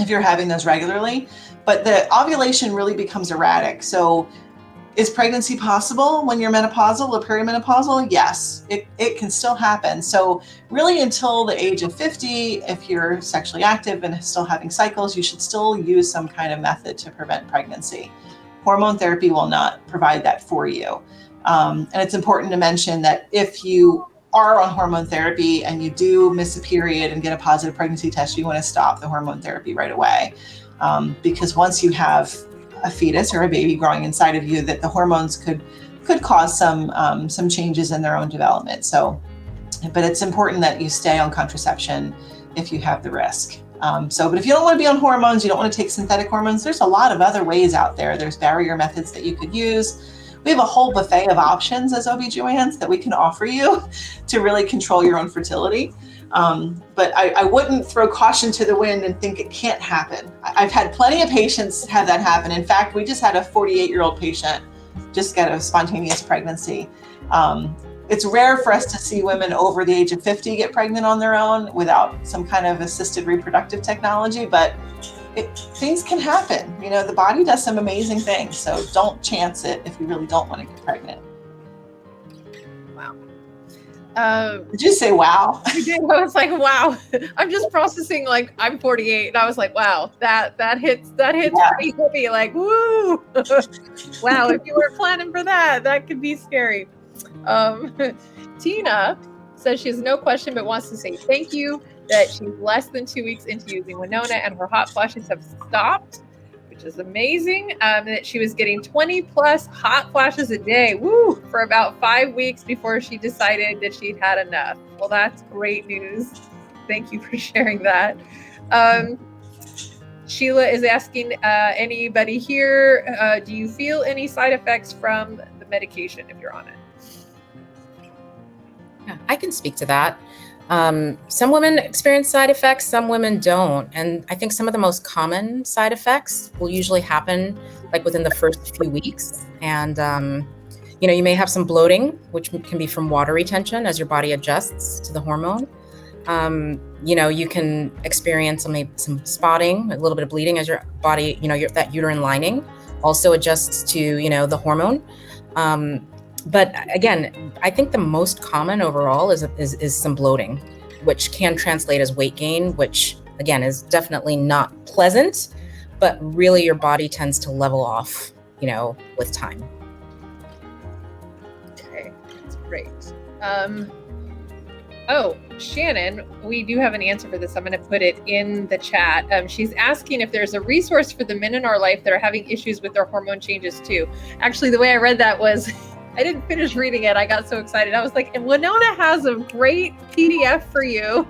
B: if you're having those regularly, but the ovulation really becomes erratic. So is pregnancy possible when you're menopausal or perimenopausal? Yes, it can still happen. So really until the age of 50, if you're sexually active and still having cycles, you should still use some kind of method to prevent pregnancy. Hormone therapy will not provide that for you. And it's important to mention that if you are on hormone therapy and you do miss a period and get a positive pregnancy test, you want to stop the hormone therapy right away. Because once you have a fetus or a baby growing inside of you, that the hormones could cause some changes in their own development. So, but it's important that you stay on contraception if you have the risk. But if you don't want to be on hormones, you don't want to take synthetic hormones, there's a lot of other ways out there. There's barrier methods that you could use. We have a whole buffet of options as OBGYNs that we can offer you to really control your own fertility. But I wouldn't throw caution to the wind and think it can't happen. I've had plenty of patients have that happen. In fact, we just had a 48-year-old patient just get a spontaneous pregnancy. It's rare for us to see women over the age of 50 get pregnant on their own without some kind of assisted reproductive technology, but things can happen. The body does some amazing things. So don't chance it if you really don't want to get pregnant.
A: Wow.
B: Did you say wow?
A: I did. I was like, wow. I'm just processing, like, I'm 48 and I was like, wow, that hits pretty heavy. Like, woo. Wow. If you were planning for that could be scary. Tina says she has no question but wants to say thank you, that she's less than 2 weeks into using Winona and her hot flashes have stopped, which is amazing. That she was getting 20 plus hot flashes a day, for about 5 weeks before she decided that she'd had enough. Well, that's great news. Thank you for sharing that. Sheila is asking, anybody here, do you feel any side effects from the medication if you're on it?
D: Yeah, I can speak to that. Some women experience side effects, some women don't. And I think some of the most common side effects will usually happen like within the first few weeks. And, you may have some bloating, which can be from water retention as your body adjusts to the hormone. You can experience some spotting, a little bit of bleeding as your body, that uterine lining also adjusts to, the hormone. But again, I think the most common overall is some bloating, which can translate as weight gain, which again is definitely not pleasant, but really your body tends to level off, with time.
A: Okay, that's great. Shannon, we do have an answer for this. I'm going to put it in the chat. She's asking if there's a resource for the men in our life that are having issues with their hormone changes too. Actually, the way I read that was I didn't finish reading it. I got so excited. I was like, and Winona has a great PDF for you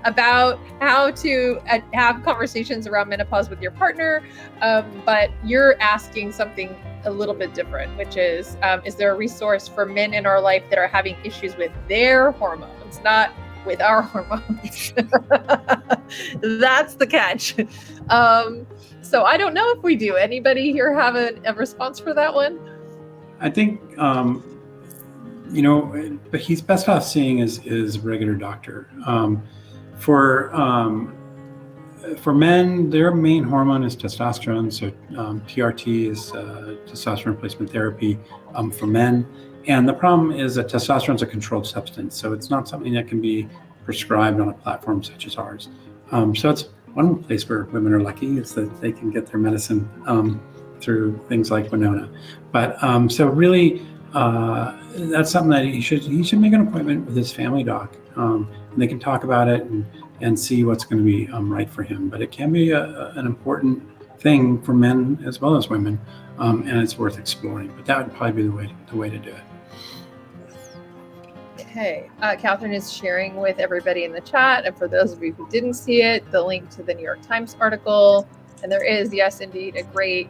A: about how to have conversations around menopause with your partner. But you're asking something a little bit different, which is there a resource for men in our life that are having issues with their hormones, not with our hormones? That's the catch. So I don't know if we do. Anybody here have a response for that one?
C: I think, but he's best off seeing his regular doctor. For men, their main hormone is testosterone. So TRT is testosterone replacement therapy for men. And the problem is that testosterone is a controlled substance. So it's not something that can be prescribed on a platform such as ours. So it's one place where women are lucky is that they can get their medicine through things like Winona. But so really, that's something that he should make an appointment with his family doc. And they can talk about it and see what's going to be right for him. But it can be an important thing for men as well as women, and it's worth exploring. But that would probably be the way to do it.
A: Okay, Catherine is sharing with everybody in the chat, and for those of you who didn't see it, the link to the New York Times article. And there is, yes, indeed, a great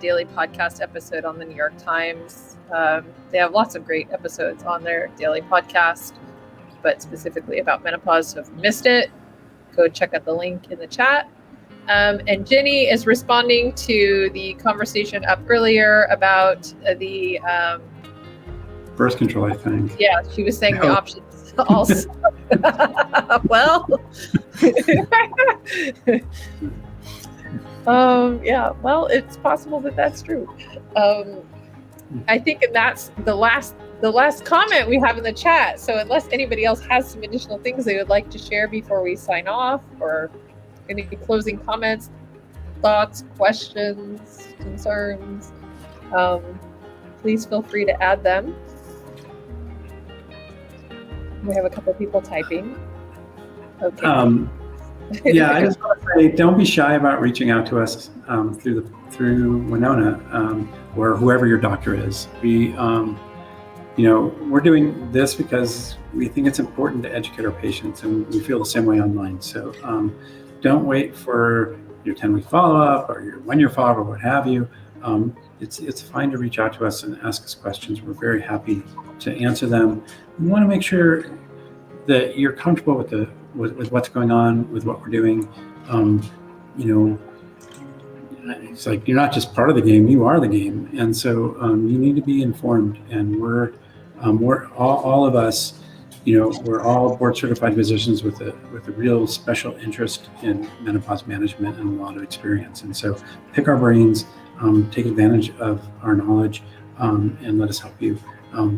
A: daily podcast episode on the New York Times. They have lots of great episodes on their daily podcast, but specifically about menopause. So if you missed it, go check out the link in the chat. And Jenny is responding to the conversation up earlier about the
C: birth control, I think.
A: Yeah, she was saying the options also. Well, yeah, well, it's possible that that's true. I think, and that's the last comment we have in the chat. So unless anybody else has some additional things they would like to share before we sign off, or any closing comments, thoughts, questions, concerns, please feel free to add them. We have a couple people typing. Okay.
C: Yeah, I just want to say, don't be shy about reaching out to us through Winona or whoever your doctor is. We're doing this because we think it's important to educate our patients, and we feel the same way online. So don't wait for your 10-week follow-up or your 1-year follow-up or what have you. It's fine to reach out to us and ask us questions. We're very happy to answer them. We want to make sure that you're comfortable with what's going on, with what we're doing. It's like you're not just part of the game; you are the game, and so you need to be informed. And we're all of us, we're all board certified physicians with a real special interest in menopause management and a lot of experience. And so, pick our brains, take advantage of our knowledge, and let us help you.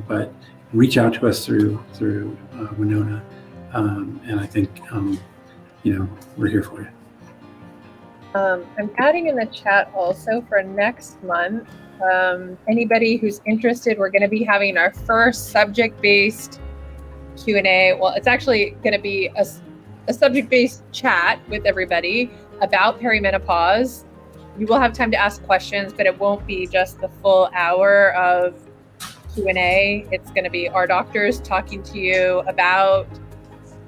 C: But reach out to us through Winona, and I think we're here for you.
A: I'm adding in the chat also for next month. Anybody who's interested, we're going to be having our first subject-based Q&A. Well, it's actually going to be a subject-based chat with everybody about perimenopause. You will have time to ask questions, but it won't be just the full hour of Q&A. It's going to be our doctors talking to you about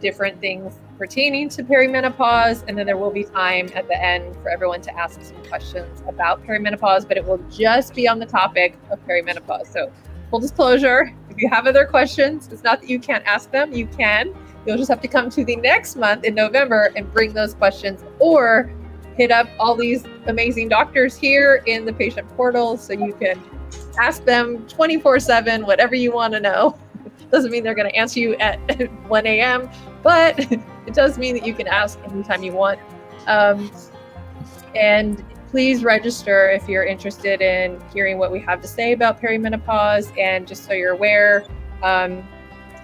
A: different things pertaining to perimenopause, and then there will be time at the end for everyone to ask some questions about perimenopause, but it will just be on the topic of perimenopause. So full disclosure, if you have other questions, it's not that you can't ask them, you can. You'll just have to come to the next month in November and bring those questions, or hit up all these amazing doctors here in the patient portal so you can ask them 24/7, whatever you want to know. Doesn't mean they're going to answer you at 1 a.m., but it does mean that you can ask anytime you want. And please register if you're interested in hearing what we have to say about perimenopause. And just so you're aware,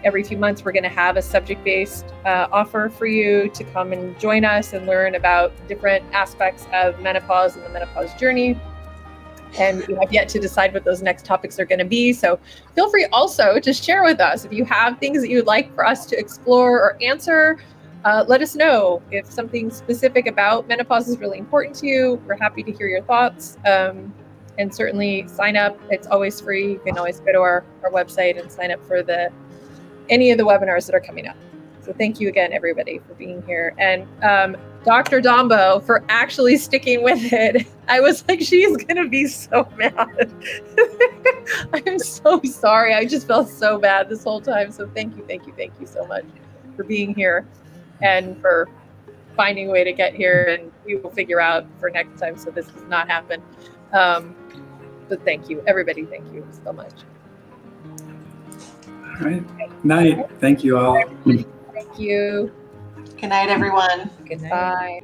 A: every few months we're going to have a subject-based offer for you to come and join us and learn about different aspects of menopause and the menopause journey. And we have yet to decide what those next topics are going to be. So feel free also to share with us if you have things that you'd like for us to explore or answer. Let us know if something specific about menopause is really important to you. We're happy to hear your thoughts. and certainly sign up. It's always free. You can always go to our website and sign up for any of the webinars that are coming up. So thank you again, everybody, for being here. And Dr. Dombo for actually sticking with it. I was like, she's going to be so mad. I'm so sorry. I just felt so bad this whole time. So thank you so much for being here and for finding a way to get here. And we will figure out for next time so this does not happen. But thank you, everybody. Thank you so much.
C: All right. Night. Thank you all.
A: Thank you.
B: Good night, everyone.
D: Good night.
A: Bye.